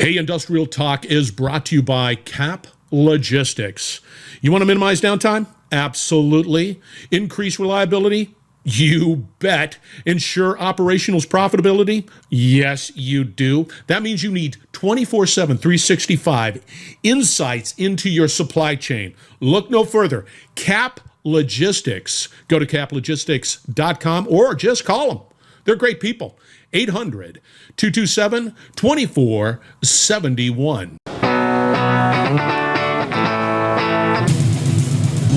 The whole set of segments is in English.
Hey, Industrial Talk is brought to you by Cap Logistics. You want to minimize downtime? Absolutely. Increase reliability? You bet. Ensure operational's profitability? Yes, you do. That means you need 24/7, 365 insights into your supply chain. Look no further. Cap Logistics. Go to caplogistics.com or just call them. They're great people. 800-227-2471.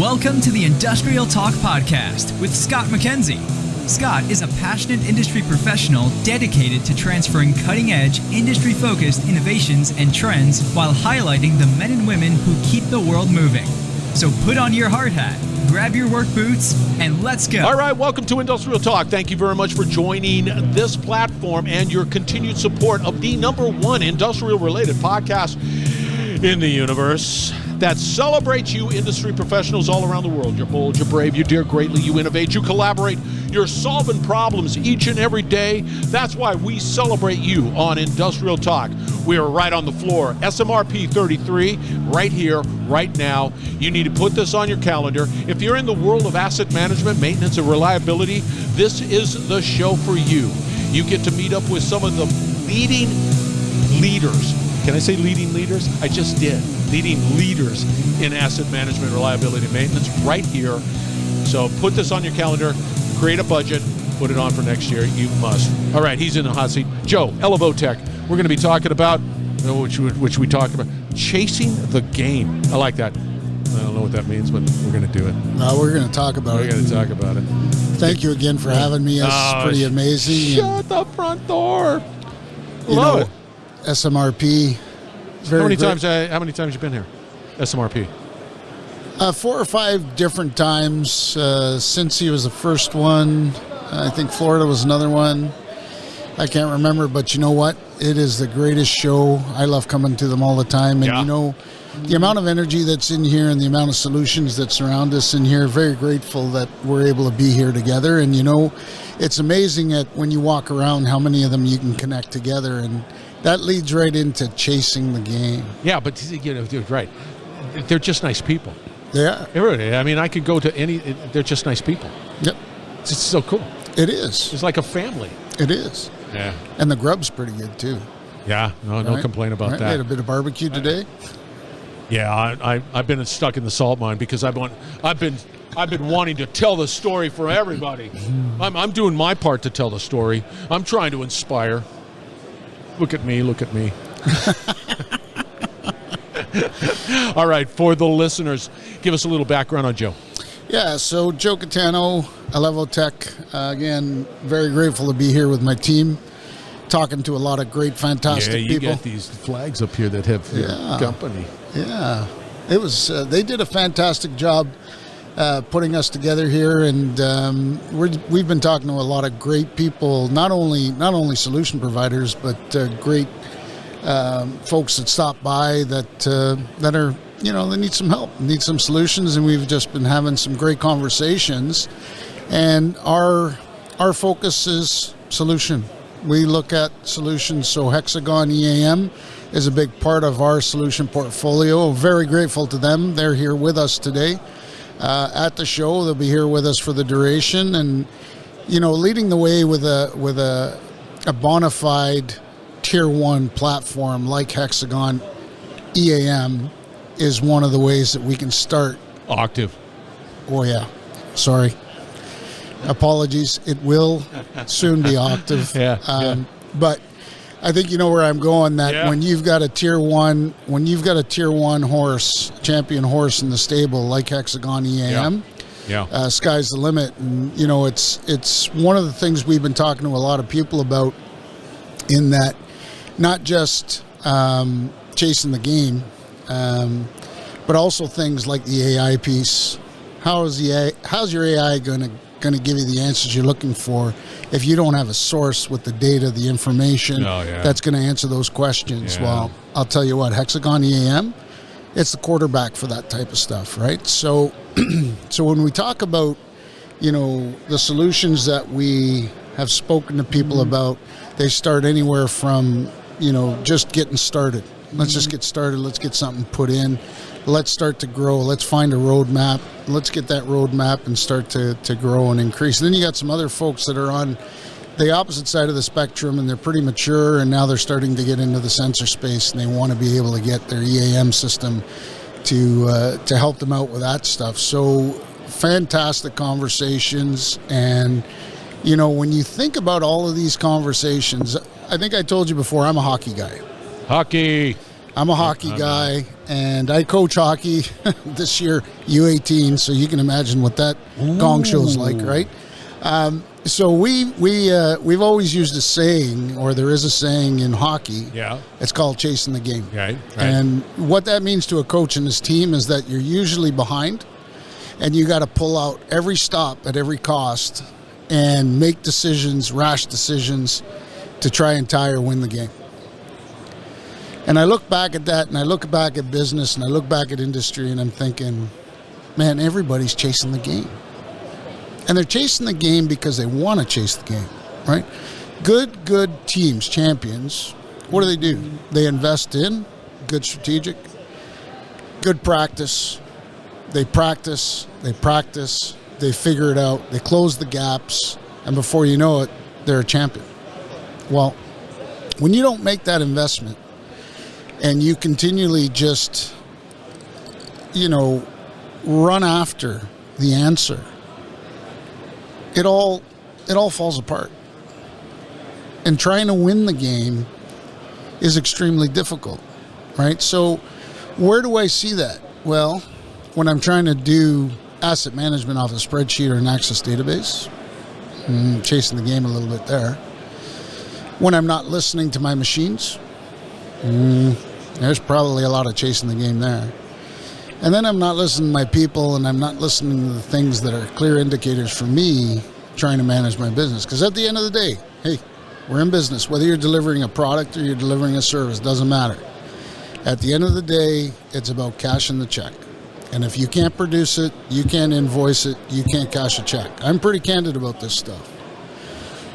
Welcome to the Industrial Talk Podcast with Scott MacKenzie. Scott is a passionate industry professional dedicated to transferring cutting-edge, industry-focused innovations and trends while highlighting the men and women who keep the world moving. So put on your hard hat, grab your work boots, and let's go. All right, welcome to Industrial Talk. Thank you very much for joining this platform and your continued support of the #1 industrial-related podcast in the universe that celebrates you industry professionals all around the world. You're bold, you're brave, you dare greatly, you innovate, you collaborate, you're solving problems each and every day. That's why we celebrate you on Industrial Talk. We are right on the floor. SMRP 33, right here, right now. You need to put this on your calendar. If you're in the world of asset management, maintenance, and reliability, this is the show for you. You get to meet up with some of the leading leaders. Can I say leading leaders? I just did. Leading leaders in asset management, reliability, and maintenance right here. So put this on your calendar, create a budget, put it on for next year. You must. All right, he's in the hot seat. Joe, Elevotec. We're going to be talking about, which we talked about, chasing the game. I like that. I don't know what that means, but we're going to do it. No, we're going to talk about it. We're going to talk about it. Thank you again for having me. It's pretty amazing. Shut the front door. Love it. SMRP. How many times have you been here? SMRP. 4 or 5 different times since he was the first one. I think Florida was another one. I can't remember, but you know what? It is the greatest show. I love coming to them all the time. And you know, the amount of energy that's in here and the amount of solutions that surround us in here, very grateful that we're able to be here together. And you know, it's amazing that when you walk around how many of them you can connect together, and that leads right into chasing the game. Yeah, but you know, dude, right. They're just nice people. Yeah. I mean, I could go to any, they're just nice people. Yep. It's just so cool. It is. It's like a family. It is. Yeah. And the grub's pretty good too. Yeah, no complaint about that. We had a bit of barbecue today. Yeah, I've been stuck in the salt mine because I've been wanting to tell the story for everybody. I'm doing my part to tell the story. I'm trying to inspire. Look at me. All right, for the listeners, give us a little background on Joe. Yeah, so Joe Caetano, Elevotec. Again, very grateful to be here with my team, talking to a lot of great, fantastic people. Yeah, you got these flags up here that have your company. Yeah, it was. They did a fantastic job putting us together here, and we've been talking to a lot of great people, not only solution providers, but great folks that stop by that are, you know, they need some help, need some solutions, and we've just been having some great conversations. And our focus is solution. We look at solutions, so Hexagon EAM is a big part of our solution portfolio. Very grateful to them. They're here with us today at the show. They'll be here with us for the duration, and you know, leading the way with a bona fide tier 1 platform like Hexagon EAM is one of the ways that we can start. Octave. Oh yeah, sorry. Apologies. It will soon be Octave. But I think you know where I'm going. That when you've got a tier 1 horse, champion horse in the stable like Hexagon EAM, sky's the limit. And you know, it's one of the things we've been talking to a lot of people about. In that, not just chasing the game, but also things like the AI piece. How's your AI going to give you the answers you're looking for if you don't have a source with the data, the information that's going to answer those questions? Well, I'll tell you what, Hexagon EAM, it's the quarterback for that type of stuff, right? So when we talk about, you know, the solutions that we have spoken to people about, they start anywhere from just getting started. Let's just get started. Let's get something put in. Let's start to grow. Let's find a roadmap. Let's get that roadmap and start to grow and increase. Then you got some other folks that are on the opposite side of the spectrum, and they're pretty mature, and now they're starting to get into the sensor space, and they want to be able to get their EAM system to help them out with that stuff. So fantastic conversations. And when you think about all of these conversations, I think I told you before, I'm a hockey guy. I'm a hockey guy, and I coach hockey this year, U18, so you can imagine what that gong show's like, right? So we've always used a saying, or there is a saying in hockey. Yeah. It's called chasing the game. Right. And what that means to a coach and his team is that you're usually behind, and you got to pull out every stop at every cost and make decisions, rash decisions, to try and tie or win the game. And I look back at that, and I look back at business, and I look back at industry, and I'm thinking, man, everybody's chasing the game. And they're chasing the game because they want to chase the game, right? Good teams, champions, what do? They invest in good strategic, good practice. They practice, they figure it out, they close the gaps, and before you know it, they're a champion. Well, when you don't make that investment, and you continually just, run after the answer, it all falls apart. And trying to win the game is extremely difficult, right? So where do I see that? Well, when I'm trying to do asset management off a spreadsheet or an Access database, chasing the game a little bit there. When I'm not listening to my machines, there's probably a lot of chasing the game there. And then I'm not listening to my people, and I'm not listening to the things that are clear indicators for me trying to manage my business. Because at the end of the day, hey, we're in business. Whether you're delivering a product or you're delivering a service, doesn't matter. At the end of the day, it's about cashing the check. And if you can't produce it, you can't invoice it, you can't cash a check. I'm pretty candid about this stuff.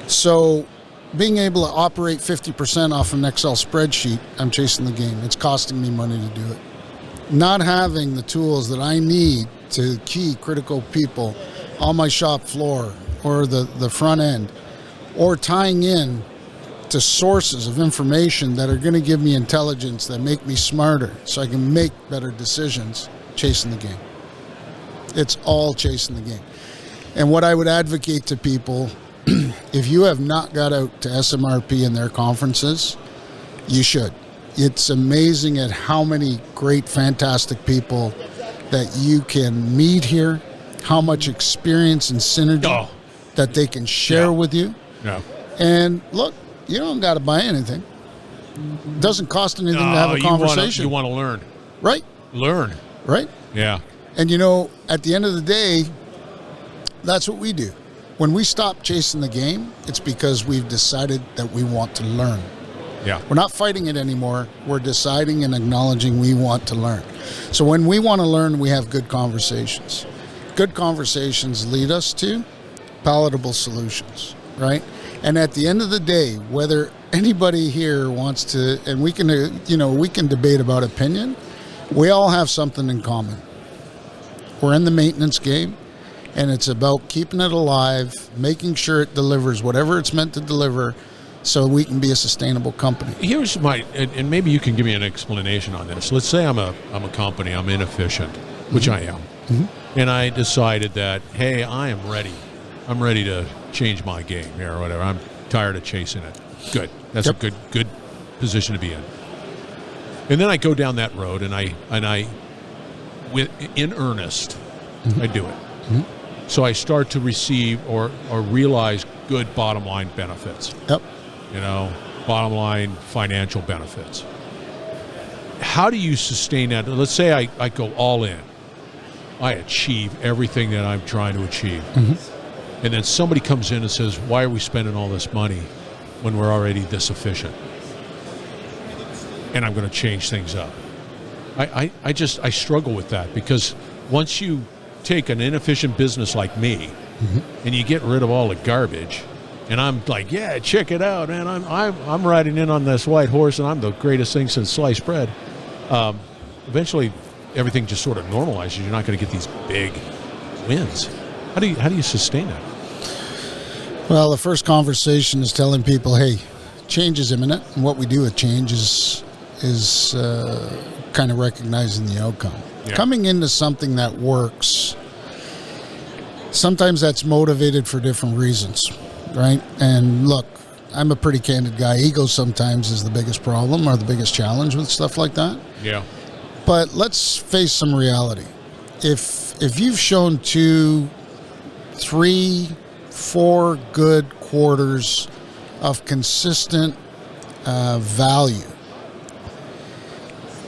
So being able to operate 50% off an Excel spreadsheet, I'm chasing the game. It's costing me money to do it. Not having the tools that I need to key critical people on my shop floor or the front end, or tying in to sources of information that are going to give me intelligence that make me smarter so I can make better decisions, chasing the game. It's all chasing the game. And what I would advocate to people, if you have not got out to SMRP and their conferences, you should. It's amazing at how many great, fantastic people that you can meet here, how much experience and synergy that they can share with you. Yeah. And look, you don't got to buy anything. It doesn't cost anything to have a conversation. You want to learn. Right. Learn. Right. Yeah. And at the end of the day, that's what we do. When we stop chasing the game, it's because we've decided that we want to learn. Yeah. We're not fighting it anymore. We're deciding and acknowledging we want to learn. So when we want to learn, we have good conversations. Good conversations lead us to palatable solutions, right? And at the end of the day, whether anybody here wants to, and we can debate about opinion, we all have something in common. We're in the maintenance game, and it's about keeping it alive, making sure it delivers whatever it's meant to deliver, so we can be a sustainable company. Here's and maybe you can give me an explanation on this. Let's say I'm a company, I'm inefficient, which I am, and I decided that, hey, I am ready. I'm ready to change my game here or whatever. I'm tired of chasing it. Good. That's a good position to be in. And then I go down that road, and I in earnest, I do it. So I start to receive or realize good bottom line benefits. Yep. Bottom line financial benefits. How do you sustain that? Let's say I go all in. I achieve everything that I'm trying to achieve. And then somebody comes in and says, why are we spending all this money when we're already this efficient? And I'm going to change things up. I struggle with that, because once you take an inefficient business like me and you get rid of all the garbage and I'm like, yeah, check it out, man. I'm riding in on this white horse, and I'm the greatest thing since sliced bread. Eventually, everything just sort of normalizes. You're not going to get these big wins. How do you sustain that? Well, the first conversation is telling people, hey, change is imminent, and what we do with change is kind of recognizing the outcome. Yeah. Coming into something that works, sometimes that's motivated for different reasons, right? And look, I'm a pretty candid guy. Ego sometimes is the biggest problem or the biggest challenge with stuff like that. Yeah. But let's face some reality. If you've shown 2, 3, 4 good quarters of consistent value,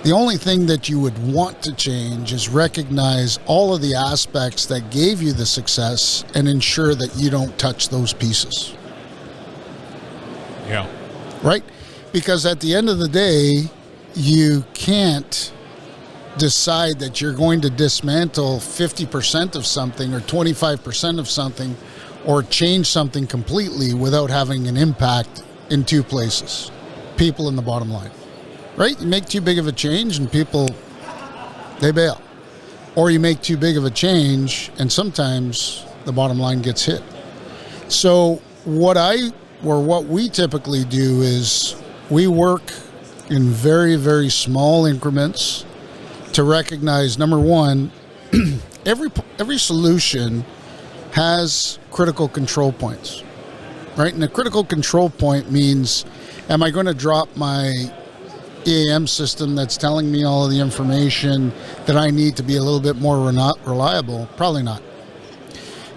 the only thing that you would want to change is recognize all of the aspects that gave you the success and ensure that you don't touch those pieces. Yeah. Right? Because at the end of the day, you can't decide that you're going to dismantle 50% of something or 25% of something or change something completely without having an impact in 2 places: people and the bottom line. Right? You make too big of a change and people, they bail. Or you make too big of a change and sometimes the bottom line gets hit. So what we typically do is we work in very, very small increments to recognize, number one, every solution has critical control points, right? And a critical control point means, am I going to drop my EAM system that's telling me all of the information that I need to be a little bit more reliable? Probably not.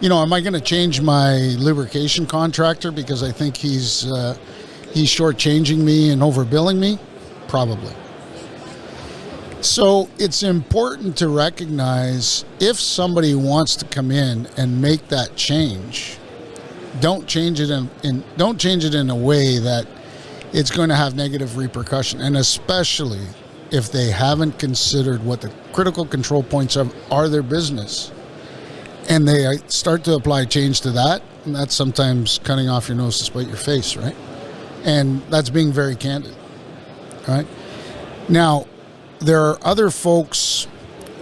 Am I going to change my lubrication contractor because I think he's shortchanging me and overbilling me? Probably. So it's important to recognize if somebody wants to come in and make that change, don't change it in a way that it's going to have negative repercussion, and especially if they haven't considered what the critical control points are their business, and they start to apply change to that, and that's sometimes cutting off your nose to spite your face, right? And that's being very candid, right? Now, there are other folks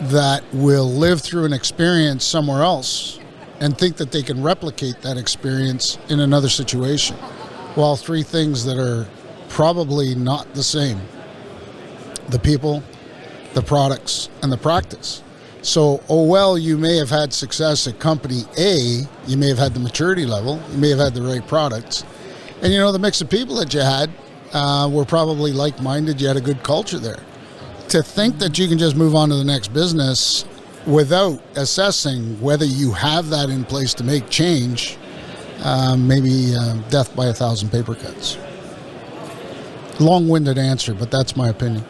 that will live through an experience somewhere else and think that they can replicate that experience in another situation. Well, 3 things that are probably not the same: the people, the products, and the practice. So, you may have had success at company A, you may have had the maturity level, you may have had the right products, and the mix of people that you had were probably like-minded, you had a good culture there. To think that you can just move on to the next business without assessing whether you have that in place to make change, maybe death by 1,000 paper cuts. Long-winded answer, but that's my opinion.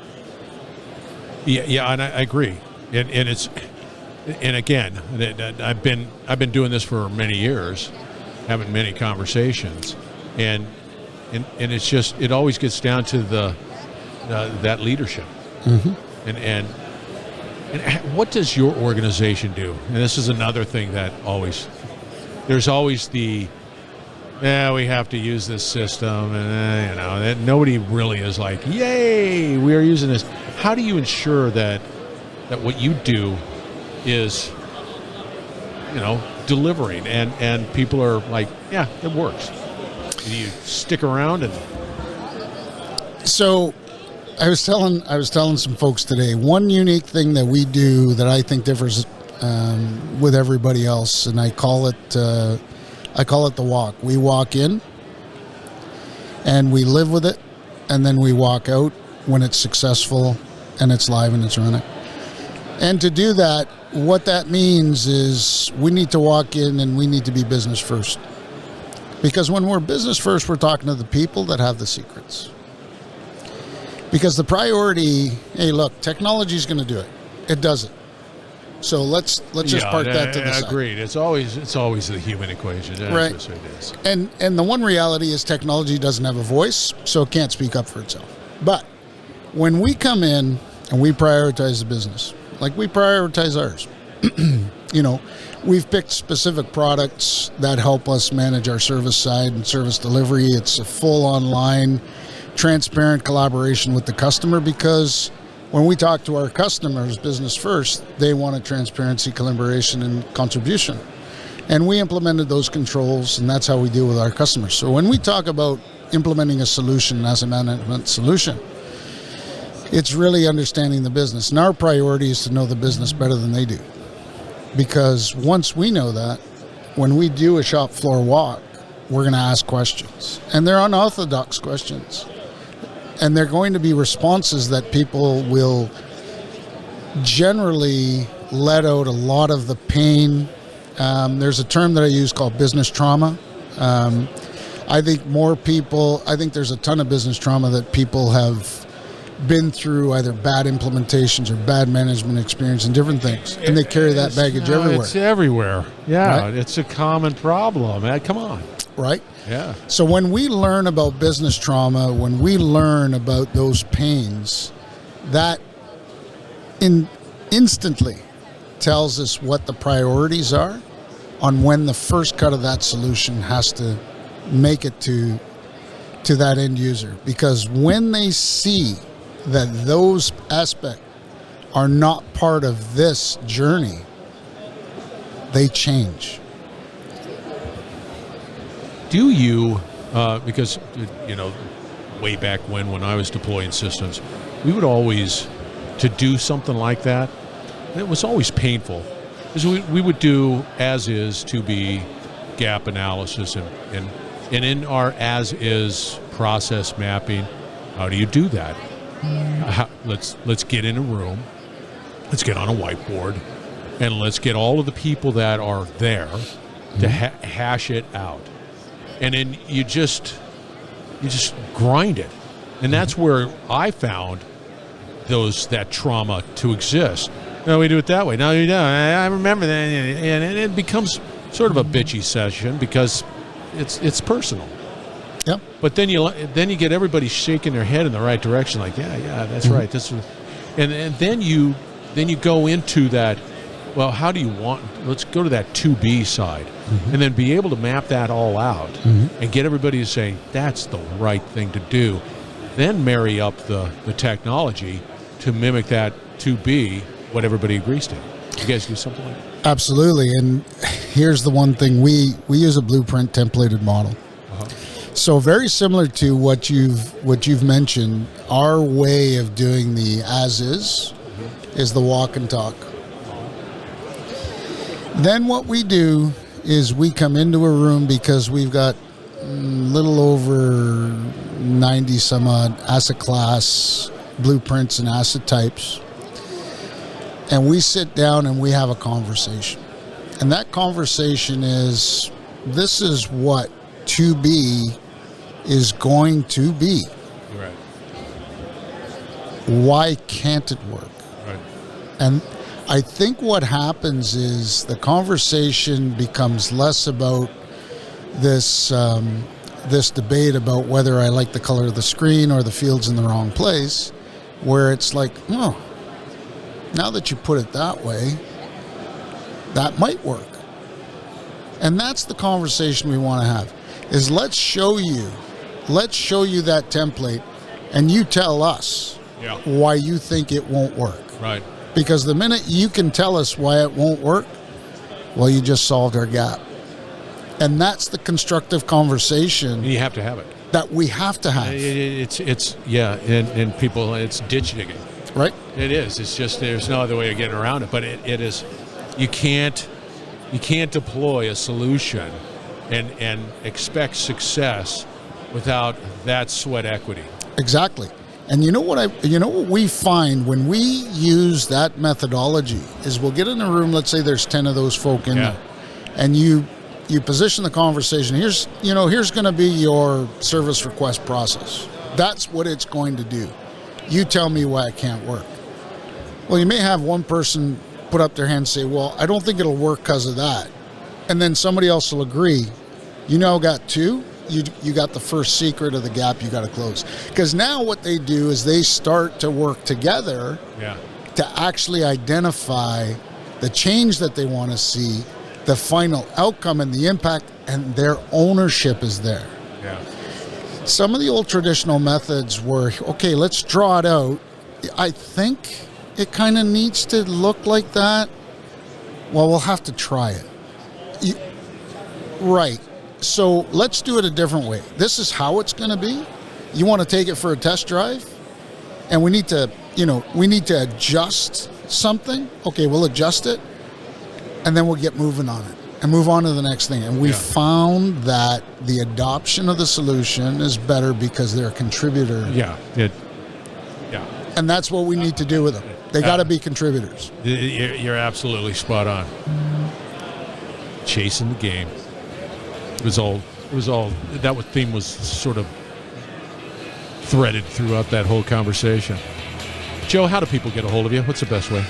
Yeah, and I agree. And again, I've been doing this for many years, having many conversations, and it's just, it always gets down to that leadership. Mm-hmm. And what does your organization do? And this is another thing that there's always we have to use this system, and that nobody really is like, yay, we are using this. How do you ensure that what you do is delivering and people are like, yeah, it works? Do you stick around? And so I was telling some folks today, one unique thing that we do that I think differs with everybody else, and I call it the walk. We walk in and we live with it, and then we walk out when it's successful and it's live and it's running. And to do that, what that means is we need to walk in and we need to be business first. Because when we're business first, we're talking to the people that have the secrets. Because the priority, hey, look, technology is going to do it. It doesn't. So let's just park that to the side. Agreed. It's always the human equation. That's right. What it is. And the one reality is technology doesn't have a voice, so it can't speak up for itself. But when we come in and we prioritize the business, like we prioritize ours, we've picked specific products that help us manage our service side and service delivery. It's a full online, transparent collaboration with the customer, because when we talk to our customers, business first, they want a transparency, collaboration, and contribution. And we implemented those controls, and that's how we deal with our customers. So when we talk about implementing a solution, an asset management solution, it's really understanding the business. And our priority is to know the business better than they do. Because once we know that, when we do a shop floor walk, we're going to ask questions. And they're unorthodox questions. And they're going to be responses that people will generally let out a lot of the pain. There's a term that I use called business trauma. I think there's a ton of business trauma that people have been through, either bad implementations or bad management experience and different things. And they carry that baggage everywhere. It's everywhere. Yeah, right? It's a common problem. Come on. Right? Yeah. So when we learn about business trauma, when we learn about those pains, that instantly tells us what the priorities are on when the first cut of that solution has to make it to that end user. Because when they see that those aspects are not part of this journey, they change. Do you, because, way back when I was deploying systems, we would always, to do something like that, it was always painful. Because we would do as-is, to-be, gap analysis, and in our as-is process mapping, how do you do that? Let's get in a room, let's get on a whiteboard, and let's get all of the people that are there to hash it out. And then you just grind it. And that's where I found that trauma to exist. No, we do it that way. No, you don't. I remember that. And it becomes sort of a bitchy session because it's personal. Yep. But then you get everybody shaking their head in the right direction, like, yeah, that's right. And then you go into that. Well, how do you want? Let's go to that 2B side, and then be able to map that all out, and get everybody to say that's the right thing to do. Then marry up the technology to mimic that 2B, what everybody agrees to. You guys do something like that? Absolutely. And here's the one thing: we use a blueprint templated model. So very similar to what you've mentioned, our way of doing the as is the walk and talk. Then what we do is we come into a room, because we've got a little over 90 some odd asset class blueprints and asset types. And we sit down and we have a conversation. And that conversation is, this is what 2B is going to be. Right. Why can't it work? Right. And I think what happens is the conversation becomes less about this debate about whether I like the color of the screen or the field's in the wrong place, where it's like, oh, now that you put it that way, that might work. And that's the conversation we want to have, is let's show you that template, and you tell us why you think it won't work. Right. Because the minute you can tell us why it won't work, well, you just solved our gap. And that's the constructive conversation. And you have to have it. That we have to have. And people, it's ditch digging. Right? It is. It's just, there's no other way of getting around it. But it is, you can't deploy a solution and expect success without that sweat equity. Exactly. And you know what we find when we use that methodology is we'll get in a room, let's say there's 10 of those folk in there, and you position the conversation. Here's going to be your service request process. That's what it's going to do. You tell me why it can't work. Well, you may have one person put up their hand and say, well, I don't think it'll work because of that. And then somebody else will agree. You now got two. You got the first secret of the gap you got to close. Because now what they do is they start to work together to actually identify the change that they want to see the final outcome and the impact, and their ownership is there. Yeah. Some of the old traditional methods were, okay, let's draw it out. I think it kind of needs to look like that. Well, we'll have to try it. Right. So let's do it a different way. This is how it's going to be. You want to take it for a test drive? And we need to adjust something. Okay, we'll adjust it. And then we'll get moving on it and move on to the next thing. And we found that the adoption of the solution is better because they're a contributor. Yeah. And that's what we need to do with them. They got to be contributors. You're absolutely spot on. Chasing the game. It was all. That theme was sort of threaded throughout that whole conversation. Joe, how do people get a hold of you? What's the best way?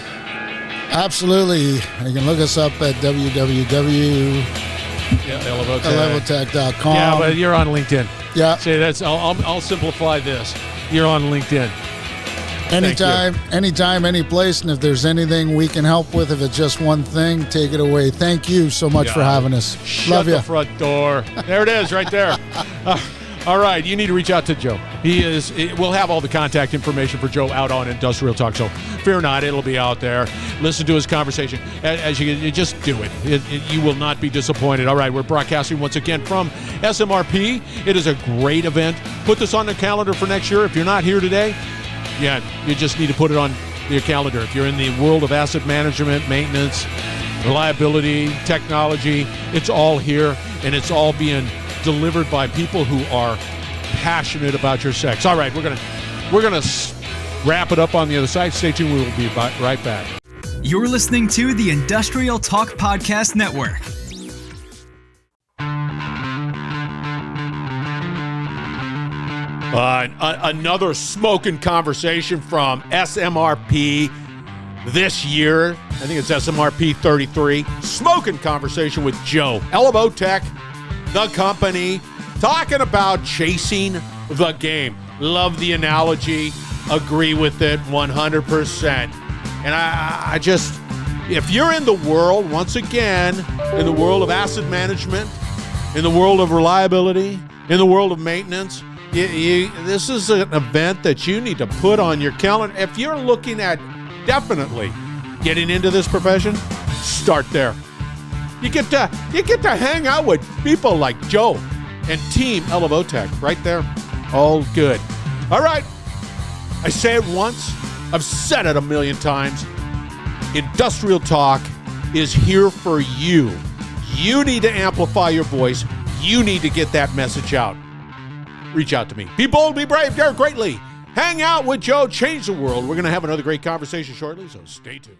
Absolutely. You can look us up at Elevotec.com. Yeah, but you're on LinkedIn. Yeah. See, I'll simplify this. You're on LinkedIn. Anytime, any place, and if there's anything we can help with, if it's just one thing, take it away. Thank you so much for having us. Love you. Shut the front door. There it is, right there. All right, you need to reach out to Joe. We'll have all the contact information for Joe out on Industrial Talk, so fear not, it'll be out there. Listen to his conversation. As you just do it. You will not be disappointed. All right, we're broadcasting once again from SMRP. It is a great event. Put this on the calendar for next year. If you're not here today, you just need to put it on your calendar. If you're in the world of asset management, maintenance, reliability, technology, it's all here, and it's all being delivered by people who are passionate about your sex. All right, we're gonna wrap it up on the other side. Stay tuned. We will be right back. You're listening to the Industrial Talk Podcast Network. Another smoking conversation from SMRP this year. I think it's SMRP 33. Smoking conversation with Joe. Elevotec, the company, talking about chasing the game. Love the analogy. Agree with it 100%. And I just, if you're in the world, once again, in the world of asset management, in the world of reliability, in the world of maintenance, this is an event that you need to put on your calendar. If you're looking at definitely getting into this profession, start there. You get to hang out with people like Joe and Team Elevotec right there. All good. All right. I say it once. I've said it a million times. Industrial Talk is here for you. You need to amplify your voice. You need to get that message out. Reach out to me. Be bold, be brave, dare greatly. Hang out with Joe, change the world. We're going to have another great conversation shortly, so stay tuned.